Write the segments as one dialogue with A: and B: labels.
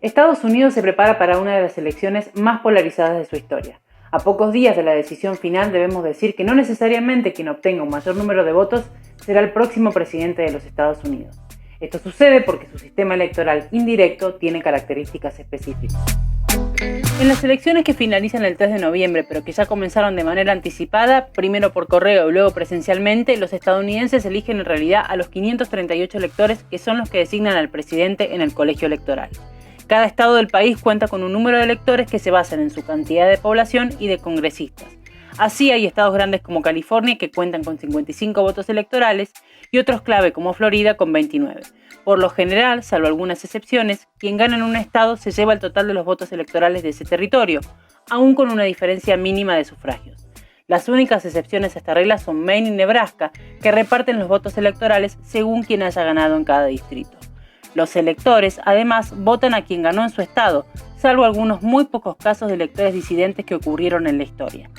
A: Estados Unidos se prepara para una de las elecciones más polarizadas de su historia. A pocos días de la decisión final debemos decir que no necesariamente quien obtenga un mayor número de votos será el próximo presidente de los Estados Unidos. Esto sucede porque su sistema electoral indirecto tiene características específicas. En las elecciones que finalizan el 3 de noviembre, pero que ya comenzaron de manera anticipada, primero por correo y luego presencialmente, los estadounidenses eligen en realidad a los 538 electores que son los que designan al presidente en el colegio electoral. Cada estado del país cuenta con un número de electores que se basan en su cantidad de población y de congresistas. Así hay estados grandes como California que cuentan con 55 votos electorales y otros clave como Florida con 29. Por lo general, salvo algunas excepciones, quien gana en un estado se lleva el total de los votos electorales de ese territorio, aún con una diferencia mínima de sufragios. Las únicas excepciones a esta regla son Maine y Nebraska, que reparten los votos electorales según quien haya ganado en cada distrito. Los electores, además, votan a quien ganó en su estado, salvo algunos muy pocos casos de electores disidentes que ocurrieron en la historia.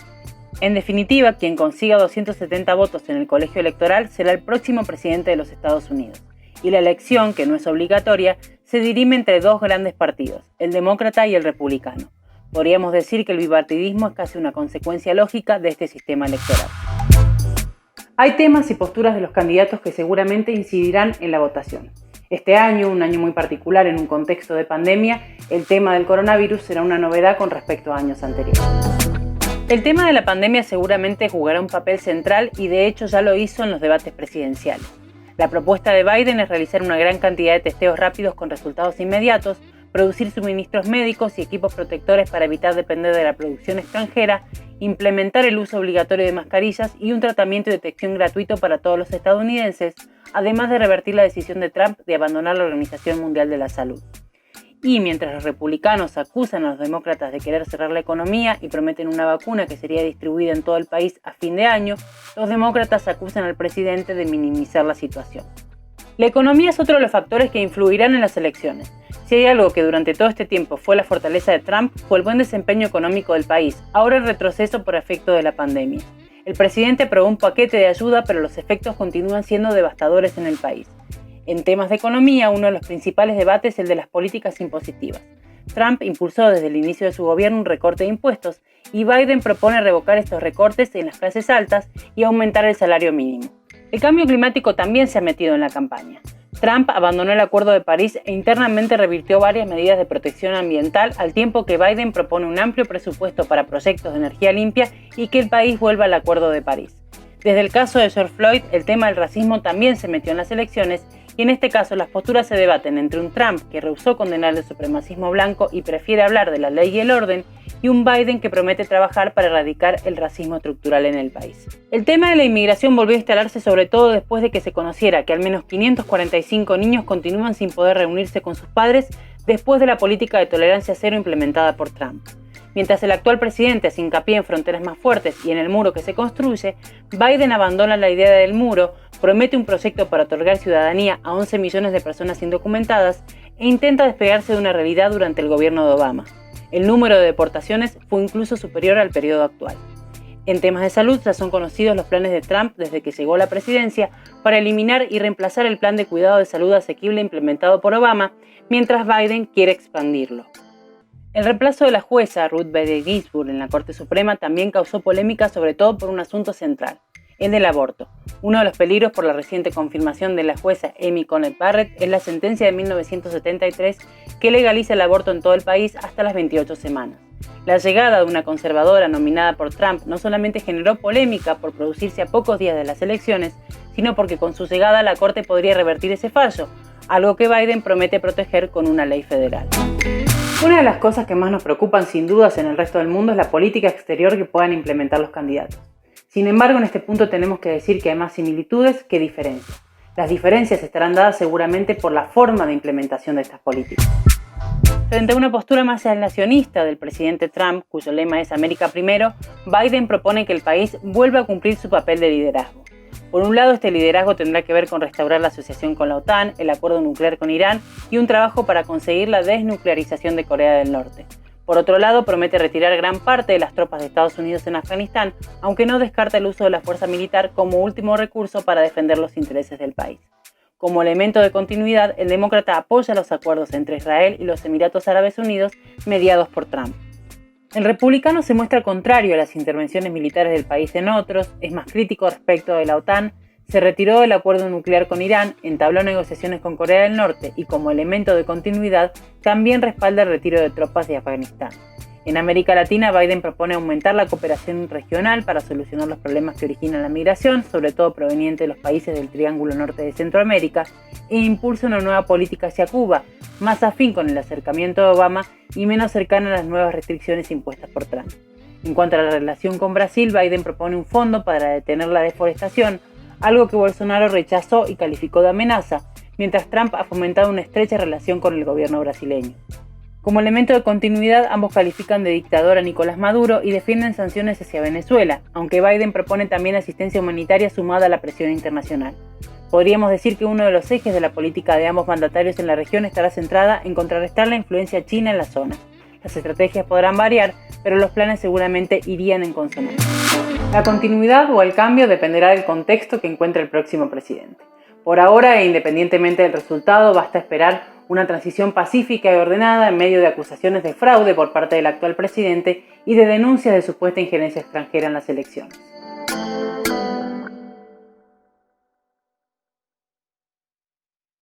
A: En definitiva, quien consiga 270 votos en el colegio electoral será el próximo presidente de los Estados Unidos. Y la elección, que no es obligatoria, se dirime entre dos grandes partidos, el demócrata y el republicano. Podríamos decir que el bipartidismo es casi una consecuencia lógica de este sistema electoral. Hay temas y posturas de los candidatos que seguramente incidirán en la votación. Este año, un año muy particular en un contexto de pandemia, el tema del coronavirus será una novedad con respecto a años anteriores. El tema de la pandemia seguramente jugará un papel central y de hecho ya lo hizo en los debates presidenciales. La propuesta de Biden es realizar una gran cantidad de testeos rápidos con resultados inmediatos, producir suministros médicos y equipos protectores para evitar depender de la producción extranjera, implementar el uso obligatorio de mascarillas y un tratamiento y detección gratuito para todos los estadounidenses, además de revertir la decisión de Trump de abandonar la Organización Mundial de la Salud. Y mientras los republicanos acusan a los demócratas de querer cerrar la economía y prometen una vacuna que sería distribuida en todo el país a fin de año, los demócratas acusan al presidente de minimizar la situación. La economía es otro de los factores que influirán en las elecciones. Si hay algo que durante todo este tiempo fue la fortaleza de Trump, fue el buen desempeño económico del país, ahora en retroceso por efecto de la pandemia. El presidente aprobó un paquete de ayuda, pero los efectos continúan siendo devastadores en el país. En temas de economía, uno de los principales debates es el de las políticas impositivas. Trump impulsó desde el inicio de su gobierno un recorte de impuestos y Biden propone revocar estos recortes en las clases altas y aumentar el salario mínimo. El cambio climático también se ha metido en la campaña. Trump abandonó el Acuerdo de París e internamente revirtió varias medidas de protección ambiental al tiempo que Biden propone un amplio presupuesto para proyectos de energía limpia y que el país vuelva al Acuerdo de París. Desde el caso de George Floyd, el tema del racismo también se metió en las elecciones y en este caso las posturas se debaten entre un Trump que rehusó condenar el supremacismo blanco y prefiere hablar de la ley y el orden, y un Biden que promete trabajar para erradicar el racismo estructural en el país. El tema de la inmigración volvió a instalarse sobre todo después de que se conociera que al menos 545 niños continúan sin poder reunirse con sus padres después de la política de tolerancia cero implementada por Trump. Mientras el actual presidente hace hincapié en fronteras más fuertes y en el muro que se construye, Biden abandona la idea del muro, promete un proyecto para otorgar ciudadanía a 11 millones de personas indocumentadas e intenta despegarse de una realidad durante el gobierno de Obama. El número de deportaciones fue incluso superior al periodo actual. En temas de salud ya son conocidos los planes de Trump desde que llegó a la presidencia para eliminar y reemplazar el plan de cuidado de salud asequible implementado por Obama, mientras Biden quiere expandirlo. El reemplazo de la jueza Ruth Bader Ginsburg en la Corte Suprema también causó polémica, sobre todo por un asunto central, el del aborto. Uno de los peligros por la reciente confirmación de la jueza Amy Coney Barrett es la sentencia de 1973 que legaliza el aborto en todo el país hasta las 28 semanas. La llegada de una conservadora nominada por Trump no solamente generó polémica por producirse a pocos días de las elecciones, sino porque con su llegada la Corte podría revertir ese fallo, algo que Biden promete proteger con una ley federal. Una de las cosas que más nos preocupan sin dudas en el resto del mundo es la política exterior que puedan implementar los candidatos. Sin embargo, en este punto tenemos que decir que hay más similitudes que diferencias. Las diferencias estarán dadas seguramente por la forma de implementación de estas políticas. Frente a una postura más aislacionista del presidente Trump, cuyo lema es América primero, Biden propone que el país vuelva a cumplir su papel de liderazgo. Por un lado, este liderazgo tendrá que ver con restaurar la asociación con la OTAN, el acuerdo nuclear con Irán y un trabajo para conseguir la desnuclearización de Corea del Norte. Por otro lado, promete retirar gran parte de las tropas de Estados Unidos en Afganistán, aunque no descarta el uso de la fuerza militar como último recurso para defender los intereses del país. Como elemento de continuidad, el demócrata apoya los acuerdos entre Israel y los Emiratos Árabes Unidos mediados por Trump. El republicano se muestra contrario a las intervenciones militares del país en otros, es más crítico respecto de la OTAN, se retiró del acuerdo nuclear con Irán, entabló negociaciones con Corea del Norte y como elemento de continuidad también respalda el retiro de tropas de Afganistán. En América Latina, Biden propone aumentar la cooperación regional para solucionar los problemas que originan la migración, sobre todo proveniente de los países del Triángulo Norte de Centroamérica, e impulsa una nueva política hacia Cuba, más afín con el acercamiento de Obama y menos cercana a las nuevas restricciones impuestas por Trump. En cuanto a la relación con Brasil, Biden propone un fondo para detener la deforestación, algo que Bolsonaro rechazó y calificó de amenaza, mientras Trump ha fomentado una estrecha relación con el gobierno brasileño. Como elemento de continuidad, ambos califican de dictador a Nicolás Maduro y defienden sanciones hacia Venezuela, aunque Biden propone también asistencia humanitaria sumada a la presión internacional. Podríamos decir que uno de los ejes de la política de ambos mandatarios en la región estará centrada en contrarrestar la influencia china en la zona. Las estrategias podrán variar, pero los planes seguramente irían en consonancia. La continuidad o el cambio dependerá del contexto que encuentre el próximo presidente. Por ahora, e independientemente del resultado, basta esperar una transición pacífica y ordenada en medio de acusaciones de fraude por parte del actual presidente y de denuncias de supuesta injerencia extranjera en las elecciones.